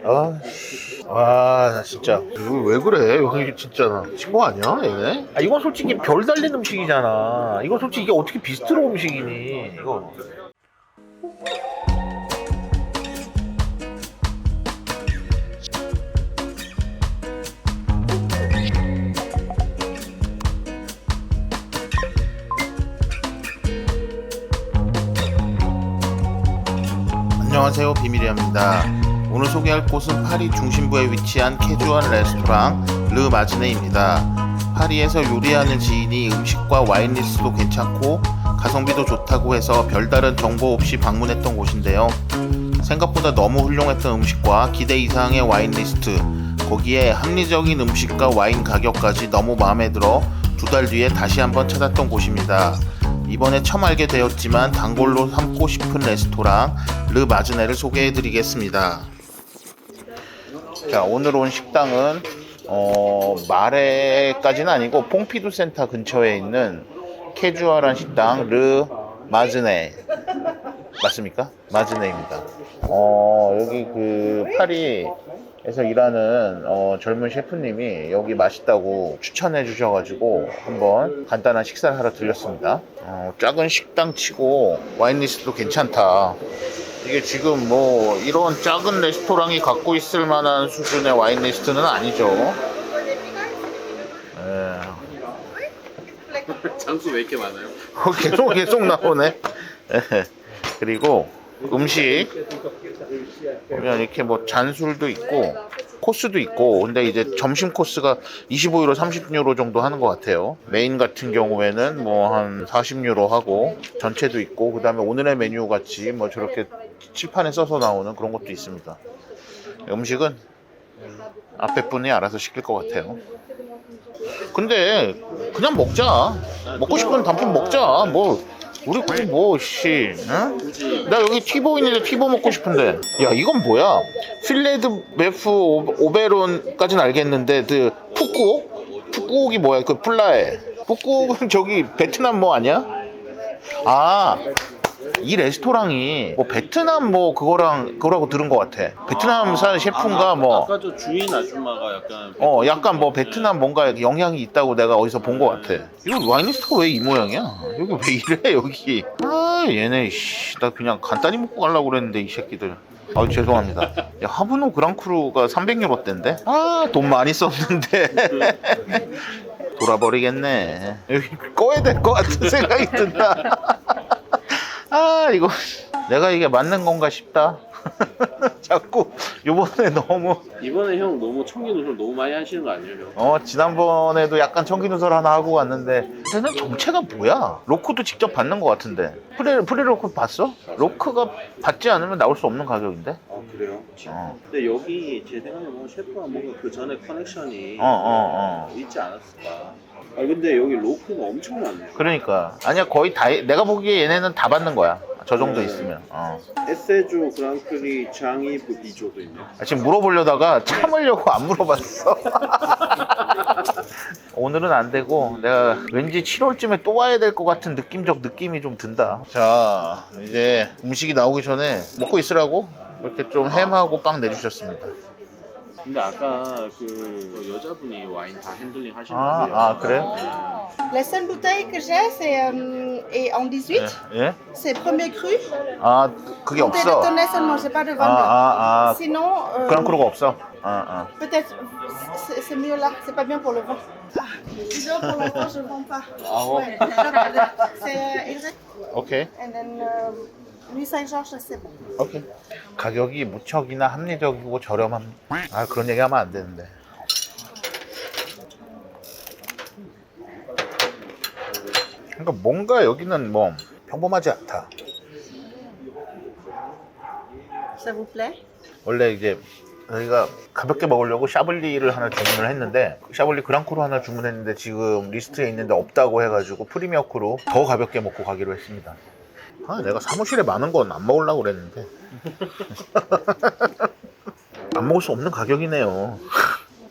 나 진짜 이거 왜 그래? 여기 진짜 친구 아니야 얘네? 이건 솔직히 별 달린 음식이잖아. 이거 솔직히 이게 어떻게 비스트로 음식이니 이거. 안녕하세요, 비밀이야입니다. 오늘 소개할 곳은 파리 중심부에 위치한 캐주얼 레스토랑 르 마즈네입니다. 파리에서 요리하는 지인이 음식과 와인 리스트도 괜찮고 가성비도 좋다고 해서 별다른 정보 없이 방문했던 곳인데요. 생각보다 너무 훌륭했던 음식과 기대 이상의 와인 리스트, 거기에 합리적인 음식과 와인 가격까지 너무 마음에 들어 2달 뒤에 다시 한번 찾았던 곳입니다. 이번에 처음 알게 되었지만 단골로 삼고 싶은 레스토랑 르 마즈네를 소개해드리겠습니다. 자, 오늘 온 식당은 마레까지는 아니고 퐁피두 센터 근처에 있는 캐주얼한 식당 르 마즈네 맞습니까? 마즈네입니다. 여기 그 파리에서 일하는 젊은 셰프님이 여기 맛있다고 추천해 주셔가지고 한번 간단한 식사를 하러 들렸습니다. 작은 식당 치고 와인 리스트도 괜찮다. 이게 지금 뭐 이런 작은 레스토랑이 갖고 있을 만한 수준의 와인 리스트는 아니죠. 장수 왜 이렇게 많아요? 계속 나오네. 그리고 음식 보면 이렇게 뭐 잔술도 있고 코스도 있고, 근데 이제 점심 코스가 25유로 30유로 정도 하는 것 같아요. 메인 같은 경우에는 뭐 한 40유로 하고 전체도 있고, 그 다음에 오늘의 메뉴 같이 뭐 저렇게 칠판에 써서 나오는 그런 것도 있습니다. 음식은 앞에 분이 알아서 시킬 것 같아요. 근데 그냥 먹자. 먹고 싶으면 단품 먹자. 뭐 우리 굳이 응? 나 여기 티보 있는데 티보 먹고 싶은데. 야, 이건 뭐야? 필레드 베프 오베론까지는 알겠는데 그 푸꾸옥이 뭐야? 그 플라에 푸꾸옥은 저기 베트남 뭐 아니야? 이 레스토랑이 뭐 베트남 뭐 그거라고 들은 것 같아. 베트남 산 셰프인가 뭐. 아까 저 주인 아줌마가 약간 약간 뭐 베트남 뭔가 영향이 있다고 내가 어디서 본 것 같아. 이거 와인리스트가 왜 이 모양이야? 여기 왜 이래 여기? 얘네 나 그냥 간단히 먹고 가려고 그랬는데 이 새끼들. 죄송합니다. 야, 하브노 그랑크루가 300유로대인데? 돈 많이 썼는데. 돌아버리겠네. 여기 꺼야 될 것 같은 생각이 든다. 이거 내가 이게 맞는 건가 싶다. 자꾸 이번에 형 너무 청기 누설 너무 많이 하시는 거 아니에요, 형? 지난번에도 약간 청기누설 하나 하고 왔는데, 얘는 정체가 뭐야? 로크도 직접 받는 것 같은데. 프리로크 봤어? 로크가 받지 않으면 나올 수 없는 가격인데? 그래요? 근데 여기 제 생각에 뭐 셰프가 뭔가 그 전에 커넥션이 있지 않았을까? 근데 여기 로크가 엄청 많네. 그러니까 아니야, 거의 다 내가 보기에 얘네는 다 받는 거야. 저 정도 있으면. 에세조 그랑프리 장이브 비조도 있네. 지금 물어보려다가 참으려고 안 물어봤어. 오늘은 안 되고 내가 왠지 7월쯤에 또 와야 될 것 같은 느낌이 좀 든다. 자, 이제 음식이 나오기 전에 먹고 있으라고 이렇게 좀 햄하고 빵 내주셨습니다. 근데 아까 그 여자분이 와인 다 핸들링 하시는 분이에요. 그래? La seule bouteille que j'ai, c'est est en 18. 예? C'est premier cru. 그게 Montée de 없어. tonnet seulement, j'ai pas de vin. Sinon, 그랑크루가 없어. peut-être c'est mieux là. C'est pas bien pour le vin. Disons pour l'instant, je ne vends pas. Ouais. C'est 오케이. and then Louis Saint-Georges, c'est bon. 오케이. 가격이 무척이나 합리적이고 저렴한. 그런 얘기하면 안 되는데. 그러니까 뭔가 여기는 뭐 평범하지 않다. Ça vous plaît? 원래 이제 저희가 가볍게 먹으려고 샤블리를 하나 주문을 했는데, 샤블리 그랑크루 하나 주문했는데 지금 리스트에 있는데 없다고 해가지고 프리미어크루 더 가볍게 먹고 가기로 했습니다. 내가 사무실에 많은 건 안 먹으려고 그랬는데 안 먹을 수 없는 가격이네요.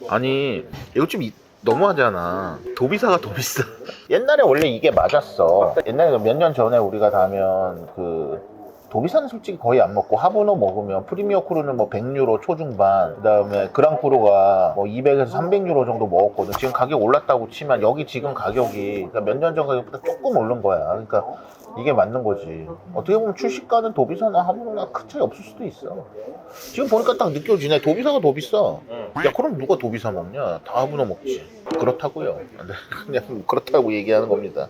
아니 이거 좀 너무하잖아. 도비사가 더 비싸. 옛날에 원래 이게 맞았어. 옛날에 몇 년 전에 우리가 가면 그 도비사는 솔직히 거의 안 먹고 하부노 먹으면 프리미어 크루는 뭐 100유로 초중반, 그 다음에 그랑크루가 뭐 200에서 300유로 정도 먹었거든. 지금 가격 올랐다고 치면 여기 지금 가격이 그러니까 몇 년 전 가격보다 조금 오른 거야. 그러니까 이게 맞는 거지. 어떻게 보면 출시가는 도비사나 하부노나 큰 차이 없을 수도 있어. 지금 보니까 딱 느껴지네. 도비사가 더 비싸. 야, 그럼 누가 도비사 먹냐? 다 하부노 먹지. 그렇다고요. 그냥 그렇다고 얘기하는 겁니다.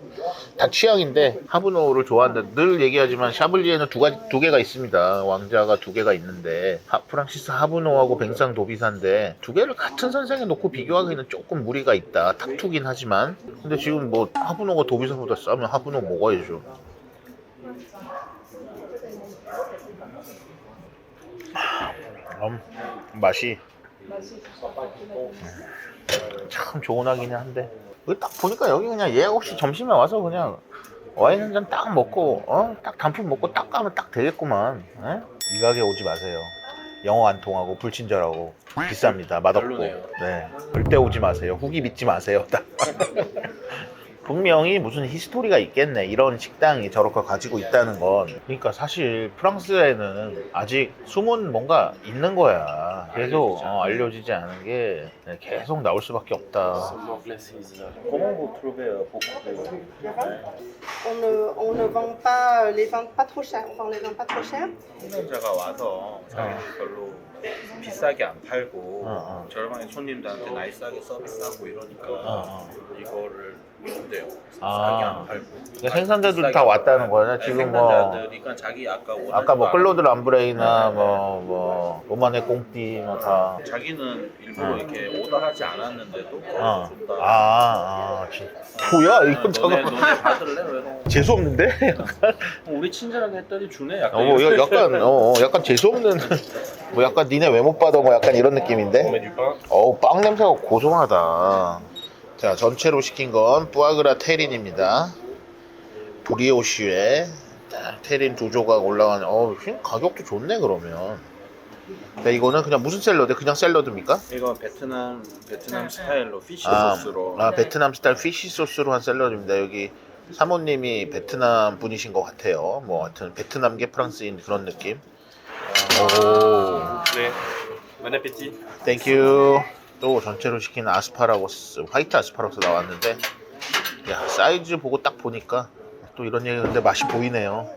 다 취향인데 하부노를 좋아한다. 늘 얘기하지만 샤블리에는 두 개가 있습니다. 왕자가 두 개가 있는데 프랑시스 하부노하고 뱅상 도비사인데 두 개를 같은 선상에 놓고 비교하기는 조금 무리가 있다. 탁투긴 하지만 근데 지금 뭐 하부노가 도비사보다 싸면 하부노 먹어야죠. 맛이 참 좋은 하기는 한데 딱 보니까 여기 그냥 예약 없이 점심에 와서 그냥 와인 한 잔 딱 먹고 딱 단품 먹고 딱 가면 딱 되겠구만. 에? 이 가게 오지 마세요. 영어 안 통하고 불친절하고 비쌉니다. 맛없고. 별로네요. 네, 절대 오지 마세요. 후기 믿지 마세요. 분명히 무슨 히스토리가 있겠네. 이런 식당이 저렇게 가지고 있다는 건. 그러니까 사실 프랑스에는 아직 숨은 뭔가 있는 거야. 계속 알려지지 않은 게 계속 나올 수밖에 없다. Comment vous trouvez beaucoup On ne vend pas les ventes pas trop chères. Enfin, on les vend pas trop chères. 운전자가 와서 자기는 별로 비싸게 안 팔고 저렴하게 손님들한테 나이스하게 서비스하고 이러니까 이거를 준대요. 싸게 안 팔고. 그러니까 생산자들 다 왔다는 거야. 지금 뭐 생산자들이니까 자기 아까 뭐 클로드 람브레이나 뭐 로마네 꽁띠 뭐 다. 자기는 일부러 이렇게 오더하지 않았는데도 뭐야 이건 너네 잠깐 받을래? 왜? 재수 없는데? 우리 친절하게 했더니 주네. 약간 약간 재수 없는 뭐 약간 니네 왜 못 받아 뭐 약간 이런 느낌인데. 빵 냄새가 고소하다. 자, 전체로 시킨 건 뿌아그라 테린입니다. 브리오슈에 테린 2조각 올라가는. 가격도 좋네 그러면. 자, 이거는 그냥 무슨 샐러드? 그냥 샐러드입니까? 이거 베트남 스타일로 피쉬 소스로. 베트남 스타일 피쉬 소스로 한 샐러드입니다. 여기 사모님이 베트남 분이신 것 같아요. 뭐 하여튼 베트남계 프랑스인 그런 느낌. 오. 네. Bon appétit. 땡큐. 또 전체로 시킨 아스파라거스, 화이트 아스파라거스 나왔는데, 야, 사이즈 보고 딱 보니까 또 이런 얘기 근데 맛이 보이네요.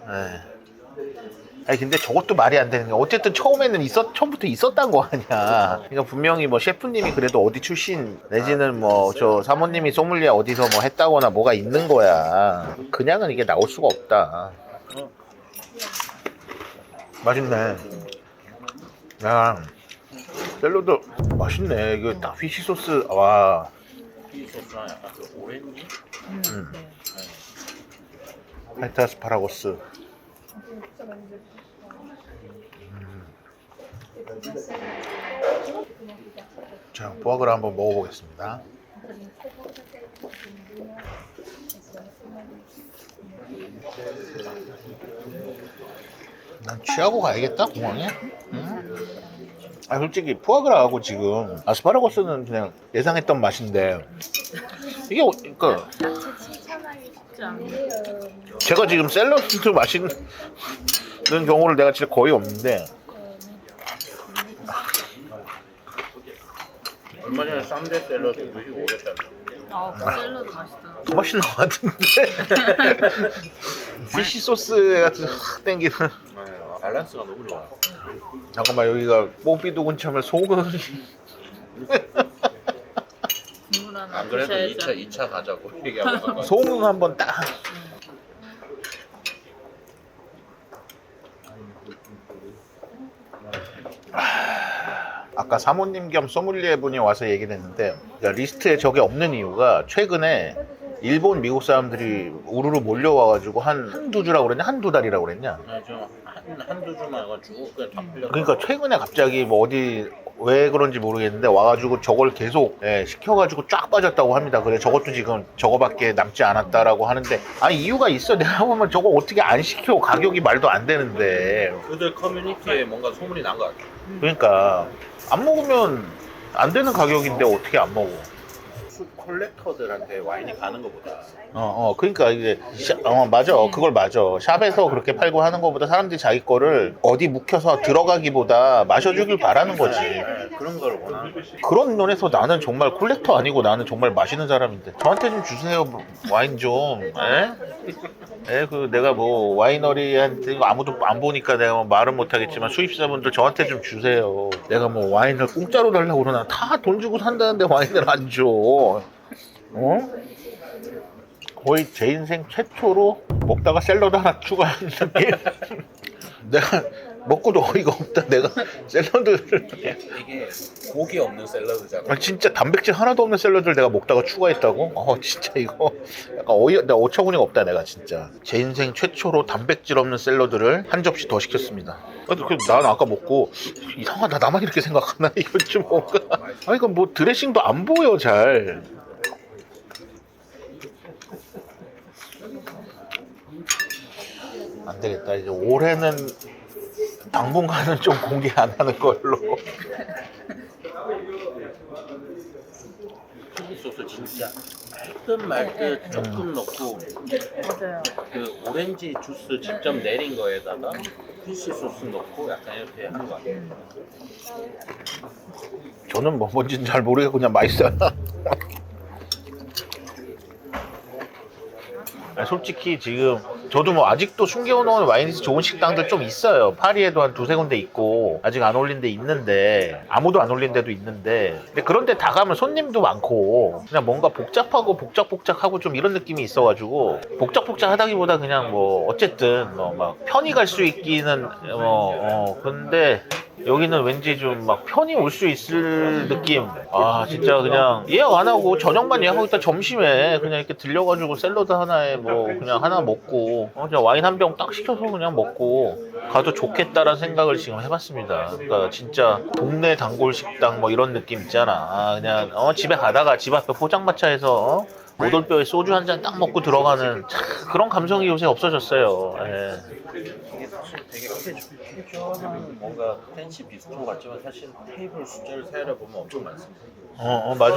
아니 근데 저것도 말이 안 되는 게 어쨌든 처음에는 처음부터 있었단 거 아니야. 그러니까 분명히 뭐 셰프님이 그래도 어디 출신 내지는 뭐 저 사모님이 소믈리에 어디서 뭐 했다거나 뭐가 있는 거야. 그냥은 이게 나올 수가 없다. 맛있네. 야, 샐러드 맛있네. 이거 딱 피쉬 소스. 와. 피쉬 소스랑 약간 그 오렌지. 화이트 아스파라거스. 자, 부아그라 한번 먹어보겠습니다. 난 취하고 가야겠다 공항에. 솔직히 푸아그라하고 지금 아스파라거스는 그냥 예상했던 맛인데 이게 그러니까 제가 지금 샐러드 마시는 경우를 내가 진짜 거의 없는데 얼마 전에 쌈대 샐러드 드시고 오셨잖아요. 샐러드 맛있다. 더 맛있는 것 같은데 피쉬 소스 같은 확 땡기는. 밸런스가 너무 좋아요. 잠깐만 여기가 뽀삐두근 참을 소금. 국물 하나 안 그래도 드셔야죠. 2차 가자고 얘기하고 소금 한번 딱. 아까 사모님 겸 소믈리에 분이 와서 얘기를 했는데 리스트에 저게 없는 이유가 최근에 일본, 미국 사람들이 우르르 몰려와가지고 한두 주라고 그랬냐? 한두 달이라고 그랬냐? 한두 주만 해가지고 그냥 다 풀렸어. 그러니까 최근에 갑자기 뭐 어디 왜 그런지 모르겠는데 와가지고 저걸 계속 시켜가지고 쫙 빠졌다고 합니다. 그래 저것도 지금 저거밖에 남지 않았다라고 하는데 아니 이유가 있어. 내가 보면 저거 어떻게 안 시켜. 가격이 말도 안 되는데. 그들 커뮤니티에 뭔가 소문이 난 것 같아. 그러니까 안 먹으면 안 되는 가격인데 어떻게 안 먹어. 풋 콜렉터들한테 와인이 가는 것보다 그러니까 이게 맞아. 그걸 맞아. 샵에서 그렇게 팔고 하는 것보다 사람들이 자기 거를 어디 묵혀서 들어가기보다 마셔주길 바라는 거지. 그런 걸 원하는 거지. 그런 면에서 나는 정말 콜렉터 아니고 나는 정말 마시는 사람인데 저한테 좀 주세요 와인 좀. 그 내가 뭐 와이너리한테 아무도 안 보니까 내가 뭐 말은 못하겠지만 수입사분들 저한테 좀 주세요. 내가 뭐 와인을 공짜로 달라고 그러나 다 돈 주고 산다는데 와인을 안 줘. 거의 제 인생 최초로 먹다가 샐러드 하나 추가하는 느낌. 내가 먹고도 어이가 없다. 내가 샐러드를 이게 고기 없는 샐러드잖아. 진짜 단백질 하나도 없는 샐러드를 내가 먹다가 추가했다고? 진짜 이거 약간 내가 어처구니가 없다. 내가 진짜 제 인생 최초로 단백질 없는 샐러드를 한 접시 더 시켰습니다. 근데 난 아까 먹고 이상하다. 나만 이렇게 생각하나? 이거 좀 뭔가 이거 뭐 드레싱도 안 보여 잘. 안 되겠다. 이제 올해는 당분간은 좀 공개 안 하는 걸로. 치즈 소스 진짜 말 듯 조금 넣고 맞아요. 그 오렌지 주스 직접 내린 거에다가 피쉬 소스 넣고 약간 이렇게 한 거 같아요. 저는 뭐 뭔지는 잘 모르겠고 그냥 맛있어요. 솔직히 지금 저도 뭐 아직도 숨겨놓은 와인이 좋은 식당들 좀 있어요. 파리에도 한 두세 군데 있고 아직 안 올린 데 있는데 아무도 안 올린 데도 있는데 근데 그런 데 다 가면 손님도 많고 그냥 뭔가 복잡하고 복잡복잡하고 좀 이런 느낌이 있어가지고 복잡복잡하다기보다 그냥 뭐 어쨌든 뭐 막 편히 갈 수 있기는 근데 여기는 왠지 좀 막 편히 올 수 있을 느낌. 진짜 그냥 예약 안 하고 저녁만 예약하고 있다 점심에 그냥 이렇게 들려가지고 샐러드 하나에 뭐 그냥 하나 먹고 그냥 와인 한 병 딱 시켜서 그냥 먹고 가도 좋겠다라는 생각을 지금 해봤습니다. 그러니까 진짜 동네 단골 식당 뭐 이런 느낌 있잖아. 그냥 집에 가다가 집 앞에 포장마차에서 오돌뼈에 소주 한 잔 딱 먹고 들어가는 그런 감성이 요새 없어졌어요. 이게 사실 되게 캐주얼한 뭔가 팬시 비스트로 같지만 사실 테이블 숫자를 세어보면 엄청 많습니다. 맞아.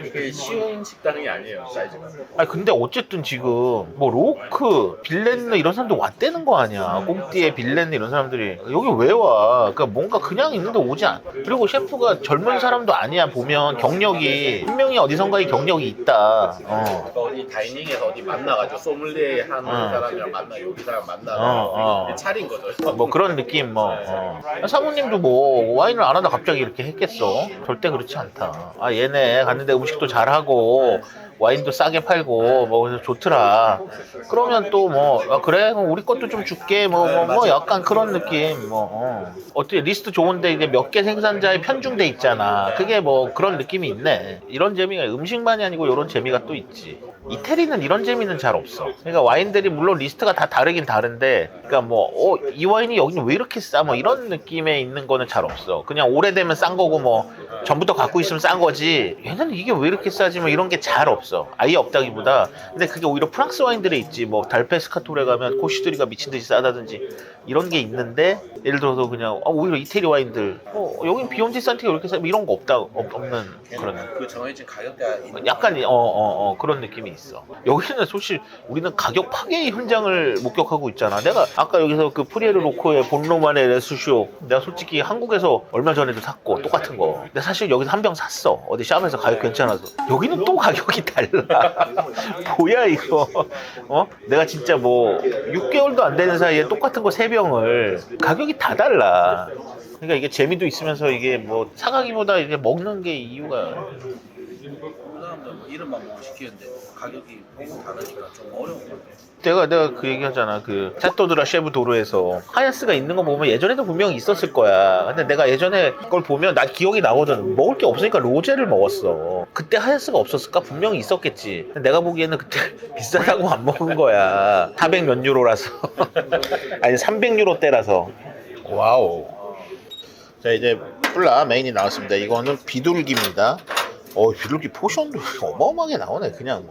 이게 쉬운 식당이 아니에요, 사이즈가. 근데 어쨌든 지금 뭐 로크, 빌렌느 이런 사람들 왔다는 거 아니야. 꽁띠에 빌렌느 이런 사람들이 여기 왜 와? 그러니까 뭔가 그냥 있는데 오지 않. 그리고 셰프가 젊은 사람도 아니야. 보면 경력이 분명히 어디선가에 경력이 있다. 그러니까 어디 다이닝에서 어디 만나가지고 소믈리에 하는 사람이랑 만나 여기 사람 만나서 차린 거죠. 뭐 그런 느낌 사모님도 뭐 와인을 안 하다 갑자기 이렇게 했겠어. 절대 그렇지 않다. 얘네 갔는데 음식도 잘하고 와인도 싸게 팔고 뭐 그래서 좋더라. 그러면 또 뭐 그래 우리 것도 좀 줄게 뭐 약간 그런 느낌 어떻게 리스트 좋은데 이게 몇 개 생산자에 편중돼 있잖아. 그게 뭐 그런 느낌이 있네. 이런 재미가 음식만이 아니고 이런 재미가 또 있지. 이태리는 이런 재미는 잘 없어. 그러니까 와인들이 물론 리스트가 다 다르긴 다른데 그러니까 뭐 이 와인이 여기는 왜 이렇게 싸 뭐 이런 느낌에 있는 거는 잘 없어. 그냥 오래되면 싼 거고 뭐 전부터 갖고 있으면 싼 거지 얘는 이게 왜 이렇게 싸지 뭐 이런 게 잘 없어. 아예 없다기보다 근데 그게 오히려 프랑스 와인들에 있지. 뭐 달페스카토레 가면 코시드리가 미친듯이 싸다든지 이런 게 있는데 예를 들어서 그냥 오히려 이태리 와인들 여긴 비욘지 산티가 이렇게 싸 이런 거 없는 그런 그 정해진 가격대가 약간 그런 느낌이 있어. 여기는 솔직히 우리는 가격 파괴의 현장을 목격하고 있잖아. 내가 아까 여기서 그 프리에르 로코의 본로만의 레스쇼 내가 솔직히 한국에서 얼마 전에도 샀고 똑같은 거 근데 사실 여기서 한 병 샀어. 어디 샵에서 가격 괜찮아서. 여기는 또 가격이 달라. 뭐야 이거 내가 진짜 뭐 6개월도 안 되는 사이에 똑같은 거 3병을 가격이 다 달라. 그러니까 이게 재미도 있으면서 이게 뭐 사가기보다 이게 먹는 게 이유가 사람들 뭐 이름만 뭐 시키는데 가격이 너무 다르니까 좀 어려운 것 같아요. 내가 그 얘기하잖아. 그 샤토드라 쉐브 도르에서 하야스가 있는 거 보면 예전에도 분명히 있었을 거야. 근데 내가 예전에 그걸 보면 난 기억이 나거든. 먹을 게 없으니까 로제를 먹었어. 그때 하야스가 없었을까? 분명히 있었겠지. 근데 내가 보기에는 그때 비싸다고 안 먹은 거야. 400 몇 유로라서 아니 300유로 대라서. 와우. 자 이제 뿔라 메인이 나왔습니다. 이거는 비둘기입니다. 비둘기 포션도 어마어마하게 나오네. 그냥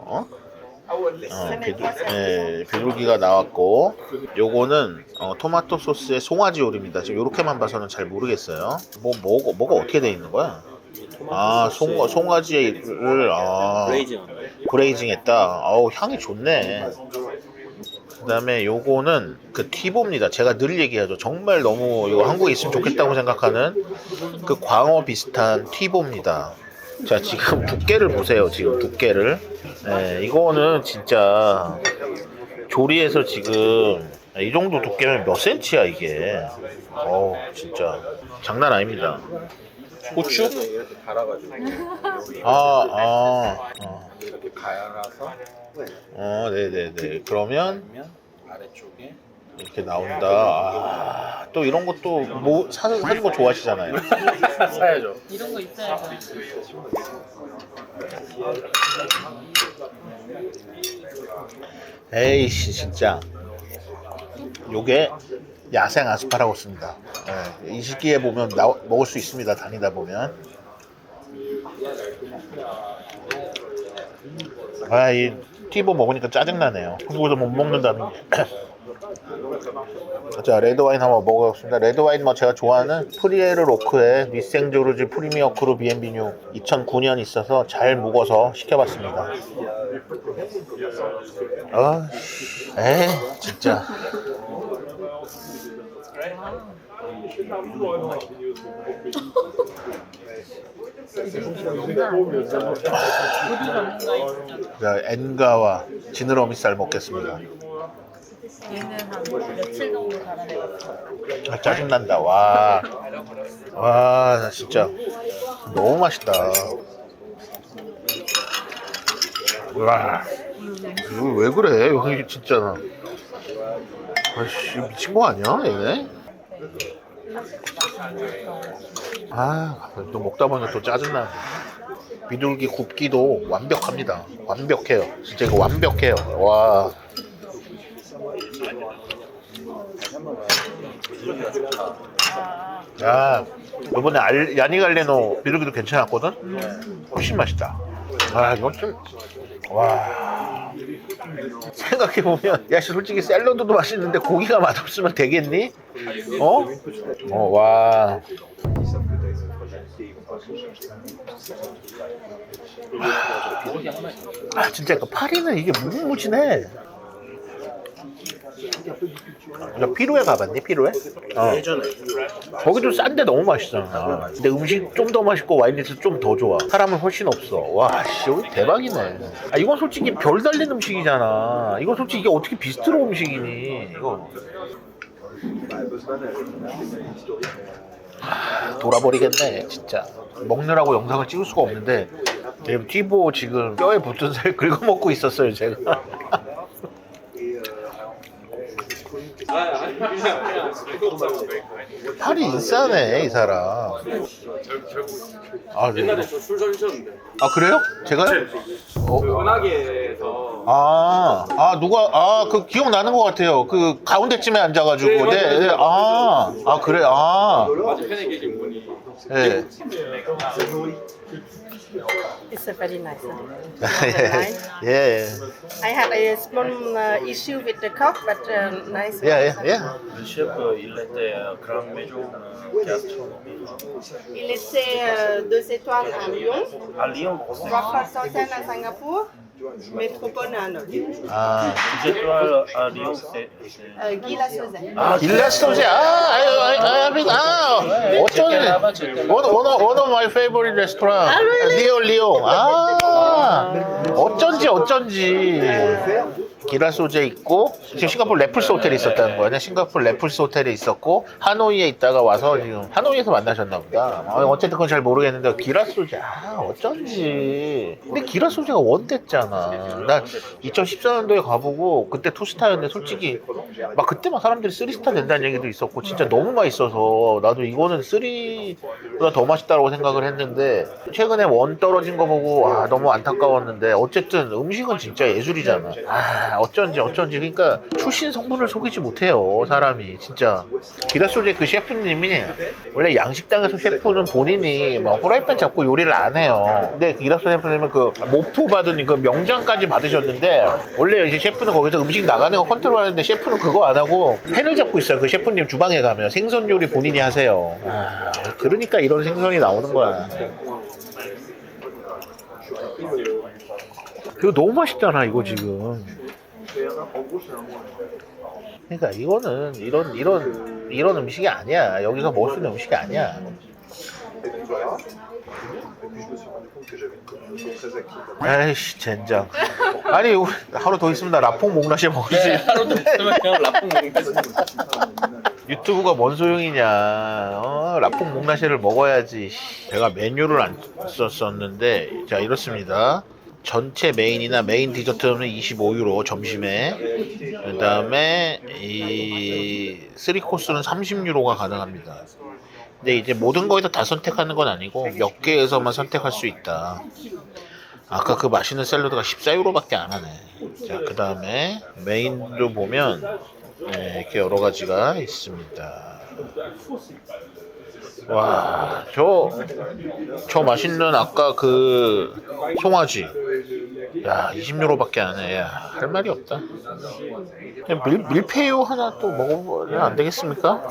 비둘기가 나왔고 요거는 토마토 소스의 송아지 요리입니다. 지금 요렇게만 봐서는 잘 모르겠어요. 뭐가 어떻게 돼 있는 거야? 아, 송아지를 브레이징 했다. 어우, 향이 좋네. 그 다음에 요거는 그 티보입니다. 제가 늘 얘기하죠. 정말 너무 이거 한국에 있으면 좋겠다고 생각하는 그 광어 비슷한 티보입니다. 자, 지금 두께를 보세요. 지금 두께를. 네, 이거는 진짜 조리해서 지금 이 정도 두께면 몇 센치야 이게. 어우, 진짜 장난 아닙니다. 후추? 이렇게 달아가지고 이렇게 갈아서 네네네. 그러면 아래쪽에 이렇게 나온다. 또 이런 것도 뭐 사는 거 좋아하시잖아요. 사야죠. 이런 거 있어야죠. 에이씨, 진짜. 요게 야생 아스파라거스입니다. 이 시기에 보면 먹을 수 있습니다. 다니다 보면. 이 티보 먹으니까 짜증나네요. 한국에서 못 먹는다는 게. 자, 레드와인 한번 먹어보겠습니다. 레드와인 뭐 제가 좋아하는 프리에르 로크의 니생조르지 프리미어 크루 B&B뉴 2009년 있어서 잘 묵어서 시켜봤습니다. 진짜. 자, 엔가와 지느러미살 먹겠습니다. 얘는 한 며칠 정도 달아내고. 짜증난다. 나 진짜 너무 맛있다. 이거 왜 그래? 여기 진짜. 아이씨, 미친 거 아니야, 얘네? 또 먹다 보니까 또 짜증나. 비둘기 굽기도 완벽합니다. 완벽해요. 진짜 이거 완벽해요. 와. 이번에 야니갈레노 비둘기도 괜찮았거든? 훨씬 맛있다. 이건 좀, 생각해보면, 솔직히 샐러드도 맛있는데 고기가 맛없으면 되겠니? 와. 진짜 그 파리는 이게 무궁무진해. 피로에 가봤니? 피로에? 예전에 거기도 싼데 너무 맛있잖아. 근데 음식 좀 더 맛있고 와인리스트 좀 더 좋아. 사람은 훨씬 없어. 와, 씨, 여기 대박이네. 이건 솔직히 별 달린 음식이잖아. 이건 솔직히 이게 어떻게 비스트로 음식이니? 이거. 돌아버리겠네, 진짜. 먹느라고 영상을 찍을 수가 없는데, 티보 지금 뼈에 붙은 살 긁어먹고 있었어요, 제가. 팔이 인싸네, 이 사람. 네. 옛날에 저 술 서주셨는데. 그래요? 제가요? 그 은하계에서 누가, 그 기억나는 것 같아요. 그 가운데쯤에 앉아가지고. 네. 그래, 맞은편에 계신 분이 네. It's very nice. 예. I had a small issue with the cock, but nice. 예. Le chef, il était grand maison gastronomie Il était 2 étoiles à Lyon, à Lyon. 3 fois centaines à Singapour, métropole à Nantes. 2 étoiles à Lyon, c'est Guy Lassauzet. 길라스토제, 어쩐지. One of my favorite restaurant. 리오. 어쩐지. 기라소제 있고, 지금 싱가포르 레플스 호텔에 있었다는 거야. 싱가포르 레플스 호텔에 있었고, 하노이에 있다가 와서 지금, 하노이에서 만나셨나 보다. 어쨌든 그건 잘 모르겠는데, 기라소제, 어쩐지. 근데 기라소제가 원됐잖아. 나 2014년도에 가보고, 그때 투스타였는데, 솔직히, 그때 사람들이 3스타 된다는 얘기도 있었고, 진짜 너무 맛있어서, 나도 이거는 3보다 더 맛있다고 생각을 했는데, 최근에 원 떨어진 거 보고, 너무 안타까웠는데, 어쨌든 음식은 진짜 예술이잖아. 어쩐지. 그러니까 출신 성분을 속이지 못해요, 사람이. 진짜. 기라소제 그 셰프님이, 원래 양식당에서 셰프는 본인이 후라이팬 잡고 요리를 안 해요. 근데 기라소 셰프님은 그 모프 받은 그 명장까지 받으셨는데, 원래 이제 셰프는 거기서 음식 나가는 거 컨트롤 하는데, 셰프는 그거 안 하고 펜을 잡고 있어요. 그 셰프님 주방에 가면 생선 요리 본인이 하세요. 그러니까 이런 생선이 나오는 거야. 그거 너무 맛있잖아 이거 지금. 그러니까 이거는 이런 음식이 아니야. 여기서 먹을 수 있는 음식이 아니야. 에이씨 젠장. 아니 하루 더 있으면 나 라퐁 몽라시 먹지. 하루 더 있으면 그냥 라퐁 먹는다. 유튜브가 뭔 소용이냐. 라퐁 몽라시를 먹어야지. 제가 메뉴를 안 썼었는데 자 이렇습니다. 전체 메인이나 메인 디저트는 25유로 점심에, 그 다음에 이 3코스는 30유로가 가능합니다. 근데 이제 모든 거에서 다 선택하는 건 아니고 몇 개에서만 선택할 수 있다. 아까 그 맛있는 샐러드가 14유로밖에 안 하네. 자, 그 다음에 메인도 보면 네, 이렇게 여러 가지가 있습니다. 와, 저 맛있는 아까 그 송아지. 야, 20유로밖에 안 해. 야, 할 말이 없다. 그냥 밀푀유 하나 또 먹어보면 안 되겠습니까?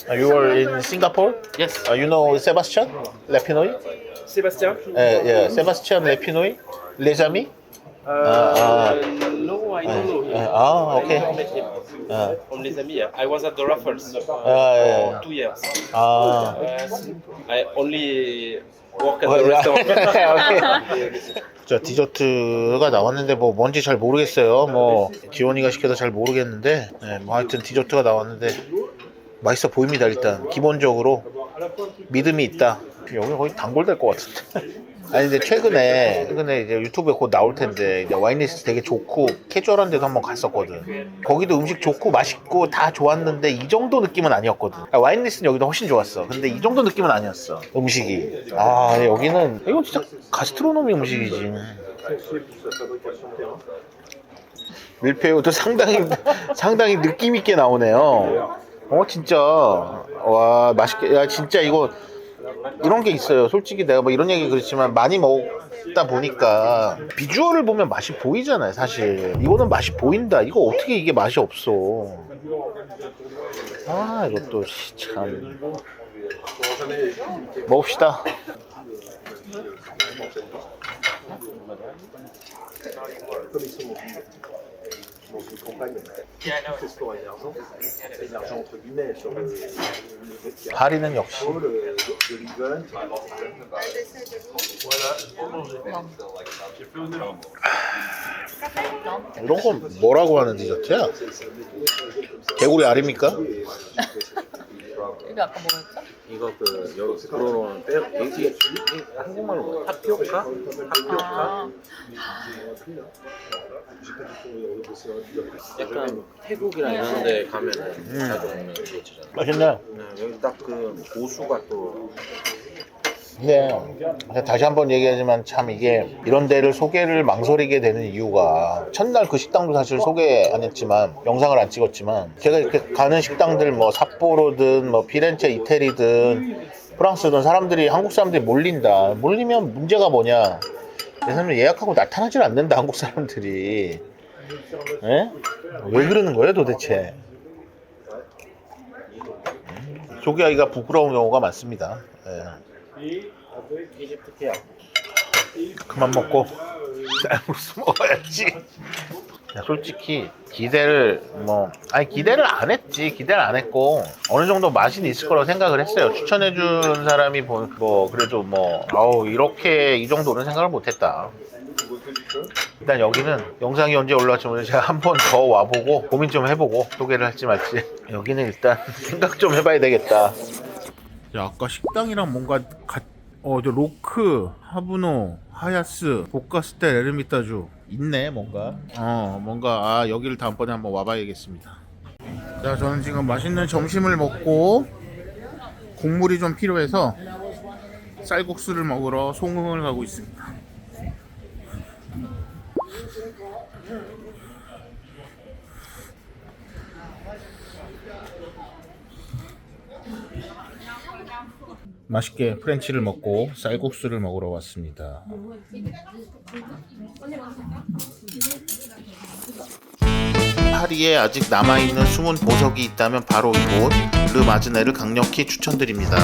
You were in Singapore? Yes. You know Sebastian Lepinoy? Sébastien? Yeah, Sebastian Lepinoy. Les amis? No, I don't know him. Okay. I never met him. On Les Amis, I was at the Raffles yeah. for 2 years. 아. I only work at 어, the restaurant. 오케이. 자, 디저트가 나왔는데 뭐 뭔지 잘 모르겠어요. 뭐 지원이가 시켜서 잘 모르겠는데, 네, 뭐 하여튼 디저트가 나왔는데 맛있어 보입니다. 일단 기본적으로 믿음이 있다. 여기 거의 단골 될 것 같은데. 아니 근데 최근에 이제 유튜브에 곧 나올 텐데 이제 와인리스트 되게 좋고 캐주얼한 데도 한번 갔었거든. 거기도 음식 좋고 맛있고 다 좋았는데 이 정도 느낌은 아니었거든. 와인리스트는 여기도 훨씬 좋았어. 근데 이 정도 느낌은 아니었어. 음식이. 아 여기는 이건 진짜 가스트로노미 음식이지. 밀푀유도 상당히 느낌 있게 나오네요. 진짜 와 맛있게. 야 진짜 이거. 이런 게 있어요. 솔직히 내가 뭐 이런 얘기 그렇지만 많이 먹다 보니까 비주얼을 보면 맛이 보이잖아요. 사실 이거는 맛이 보인다. 이거 어떻게 이게 맛이 없어. 아 이것도 참. 먹읍시다. 파리는 역시 이런 건 뭐라고 하는 디저트야? 개구리 알입니까? 이거 아까 뭐였죠? 이거 그 여기 불어놓은 이게 한국말로 뭐 타피오카? 타피오카? 약간 태국이나 이런 데 가면은 자주 먹는 디저트잖아. 맛있네. 여기 딱 그 고수가 또 네. 다시 한번 얘기하지만 참 이게 이런 데를 소개를 망설이게 되는 이유가 첫날 그 식당도 사실 소개 안 했지만 영상을 안 찍었지만 제가 이렇게 가는 식당들 뭐 삿포로든 뭐 피렌체 이태리든 프랑스든 사람들이 한국 사람들이 몰리면 문제가 뭐냐. 내 사람들 예약하고 나타나질 않는다 한국 사람들이. 에? 왜 그러는 거예요 도대체? 소개하기가 부끄러운 경우가 많습니다. 예. 이집트 케어. 그만 먹고 쌀국수 먹어야지. 야, 솔직히 기대를 안 했지. 기대를 안 했고 어느 정도 맛은 있을 거라고 생각을 했어요. 추천해준 사람이 뭐 그래도 이렇게 이 정도는 생각을 못했다. 일단 여기는 영상이 언제 올라올지 모르겠는데 제가 한 번 더 와보고 고민 좀 해보고 소개를 할지 말지. 여기는 일단 생각 좀 해봐야 되겠다. 야, 아까 식당이랑 뭔가 저 로크, 하브노, 하야스, 보카스텔, 에르미타주 있네 뭔가. 여기를 다음번에 한번 와봐야겠습니다. 자, 저는 지금 맛있는 점심을 먹고 국물이 좀 필요해서 쌀국수를 먹으러 송흥을 가고 있습니다. 맛있게 프렌치를 먹고 쌀국수를 먹으러 왔습니다. 파리에 아직 남아있는 숨은 보석이 있다면 바로 이곳 르 마즈네를 강력히 추천드립니다.